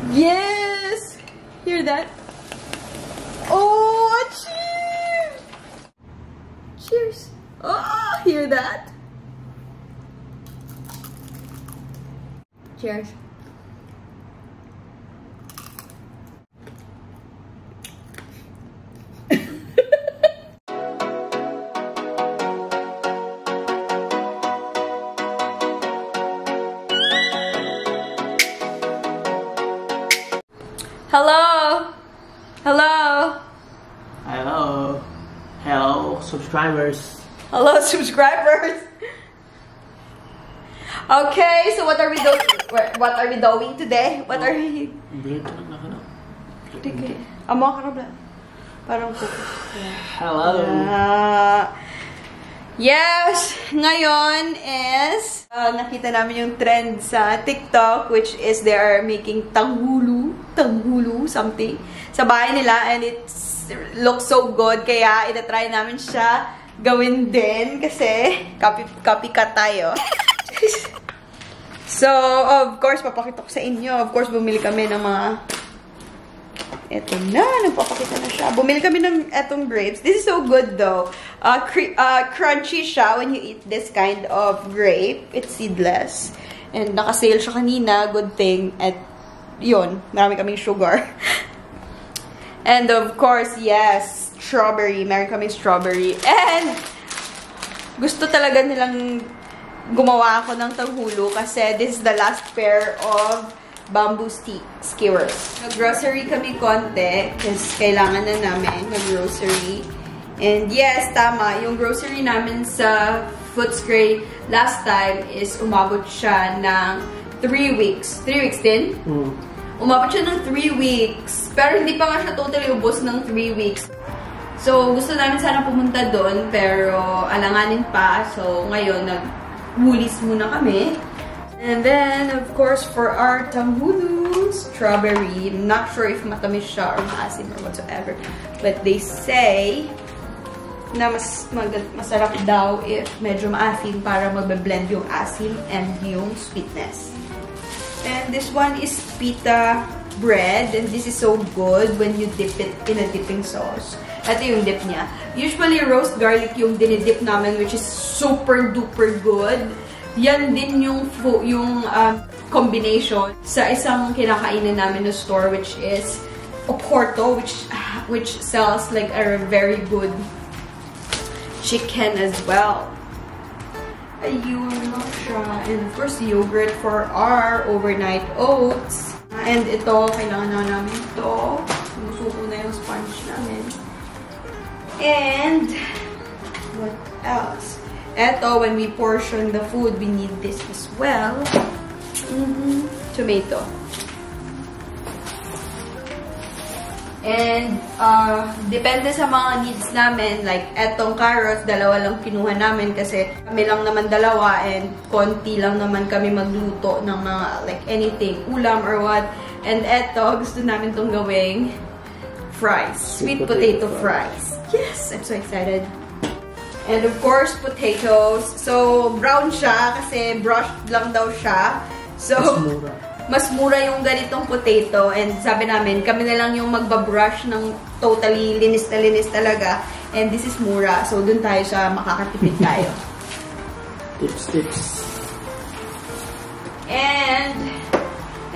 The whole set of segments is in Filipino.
Yes! Hear that? Oh, cheers! Cheers! Oh, hear that? Cheers. Hello? Hello? Hello. Hello, subscribers. Hello, subscribers. Okay, so what are we doing? What are we doing today? What are we? Okay. Amo ka na. Parang focus. Hello. Yes, ngayon is nakita namin yung trend sa TikTok, which is they are making tanghulu something sa bahay nila, and it looks so good, kaya itatry namin siya gawin din kasi copycat tayo. So, of course, papakita ko sa inyo. Of course, bumili kami ng mga eto na, nagpapakita na siya. Bumili kami ng etong grapes. This is so good though. Crunchy siya when you eat this kind of grape. It's seedless. And naka-sale siya kanina. Good thing. At yun, marami kaming sugar. And of course, yes, strawberry. Meron kaming strawberry. And gusto talaga nilang gumawa ako ng tanghulu kasi this is the last pair of bamboo skewers. Nag-grocery kami konti kasi kailangan na namin mag-grocery. And yes, tama. Yung grocery namin sa Footscray last time is umabot siya ng 3 weeks. 3 weeks din? Umabot siya ng 3 weeks. Pero hindi pa nga siya totally ubos ng 3 weeks. So, gusto namin sana pumunta doon, pero alanganin pa. So, ngayon, nag-woolies muna kami. And then, of course, for our tanghulu, strawberry. I'm not sure if matamis siya or maasim or whatsoever. But they say na masarap daw if medyo maasim para magbe-blend yung asim and yung sweetness. And this one is pita bread. And this is so good when you dip it in a dipping sauce. Ito yung dip niya. Usually, roast garlic yung dinidip namin, which is super duper good. Yan din yung combination sa isang kinakainan namin na store, which is Oporto, which sells like a very good chicken as well. Ayun lang siya. And of course, yogurt for our overnight oats. And ito, kailangan na namin ito. Susuko na yung sponge namin. And what else? Eto, when we portion the food, we need this as well. Tomato. And, depende sa mga needs namin. Like, etong carrots, dalawa lang kinuha namin kasi kami lang naman dalawa and konti lang naman kami magluto ng mga, like, anything, ulam or what. And eto, gusto namin tong gawing fries. Sweet potato fries. Yes! I'm so excited. And of course, potatoes. So, brown siya kasi brushed lang daw siya. So, mas mura yung ganitong potato. And sabi namin, kami na lang yung magbabrush ng totally linis na linis talaga. And this is mura. So, dun tayo sa makakatipid tayo. Tips. And,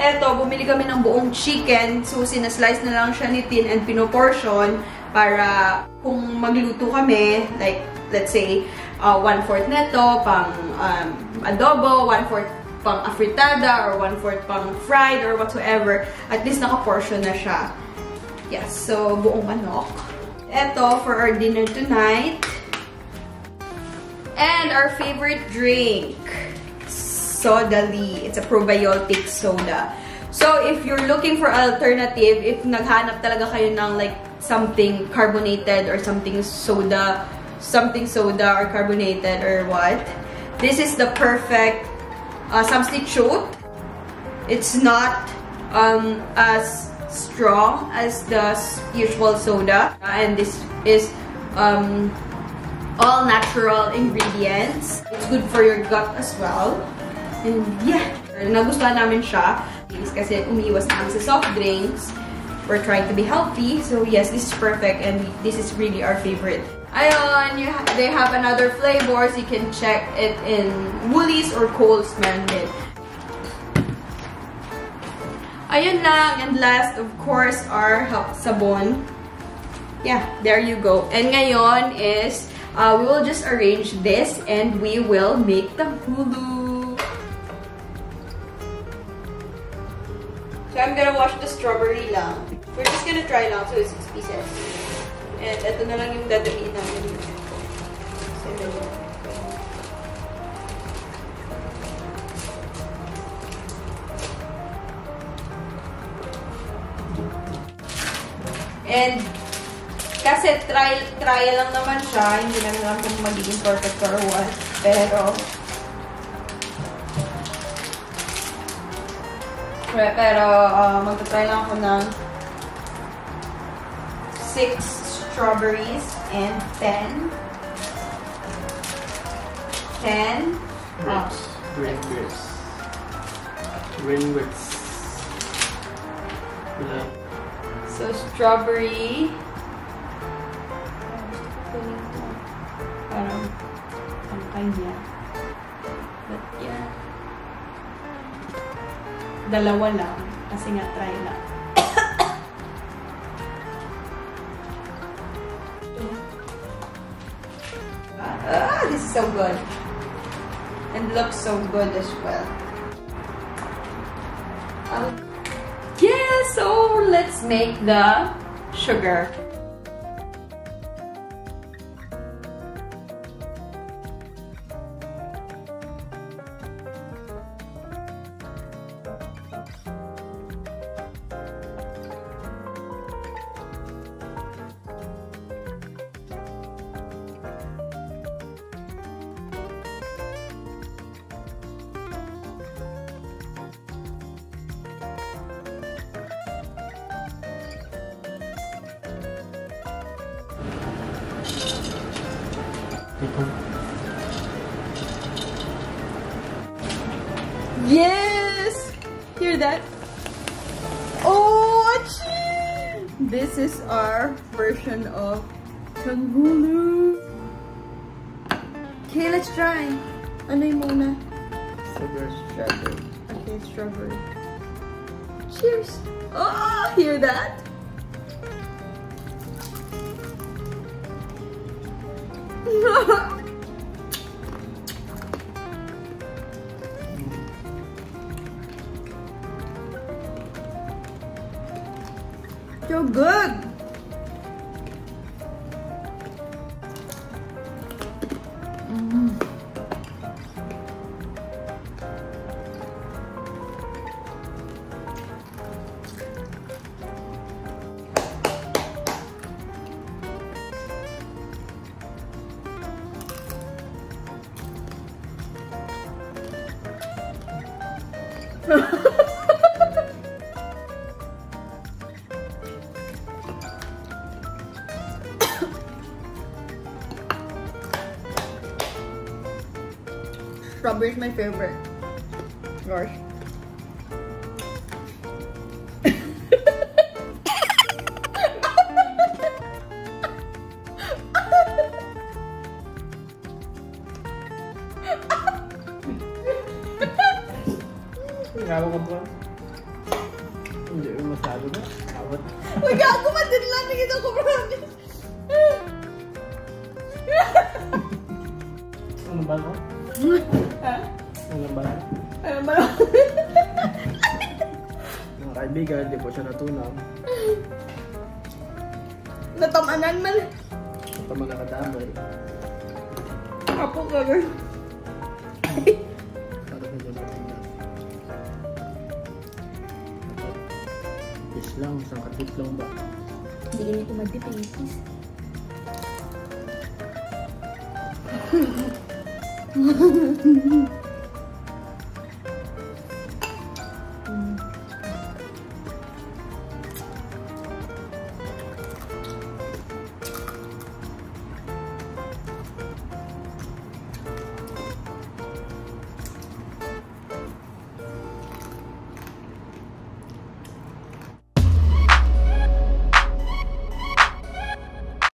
eto, bumili kami ng buong chicken. So, sinaslice na lang siya ni Tin and pinoportion para kung magluto kami, like, let's say, 1/4 neto pang adobo, 1/4 pang afritada, or 1/4 pang fried, or whatsoever. At least naka-portion na siya. Yes, so buong manok. Ito for our dinner tonight. And our favorite drink, Sodali. It's a probiotic soda. So if you're looking for alternative, if naghanap talaga kayo ng like something carbonated or something soda or carbonated or what, this is the perfect substitute. It's not as strong as the usual soda, and this is all natural ingredients. It's good for your gut as well. And yeah, nagustuhan namin siya. Kasi umiiwas na kami sa soft drinks. We're trying to be healthy. So yes, this is perfect and this is really our favorite. Ayon, they have another flavors. You can check it in Woolies or Coles. Meron din. Ayun lang. And last, of course, our sabon. Yeah, there you go. And ngayon is, we will just arrange this and we will make the hulu. So I'm gonna wash the strawberry lang. We're just gonna try lang. So it's 6 pieces. And ito na lang yung dadamiin namin. And kasi trial lang naman siya. Hindi naman lang kung magiging perfect or what. Pero magta-try lang ako ng 6 strawberries and 10 grapes. Green grapes. Green grapes. Yeah. So strawberry. Parang ang kanya. But yeah. Dalawa lang. Kasi nga try lang. This is so good. And looks so good as well. Yeah, so let's make the sugar. Yes! Hear that? Oh, achoo! This is our version of Tanghulu. Okay, let's try. Ano yung muna? Strawberry. Okay, strawberry. Cheers! Oh, hear that? So good! Strawberry is my favorite. Gosh. Gawa ko ba? Hindi masyado na. Awat. Uy, gago man din lang. Nakita ko, promise. Ano ba mo? Ha? Ano ba? Ano ba? Mga kaibigan, hindi po siya natunaw. Natamanan man. Ito mga kadamay. Apo ka, girl. Para sa dyan natin. Fish lang, isang katit lang ba? Hindi ganito mag-dipintis.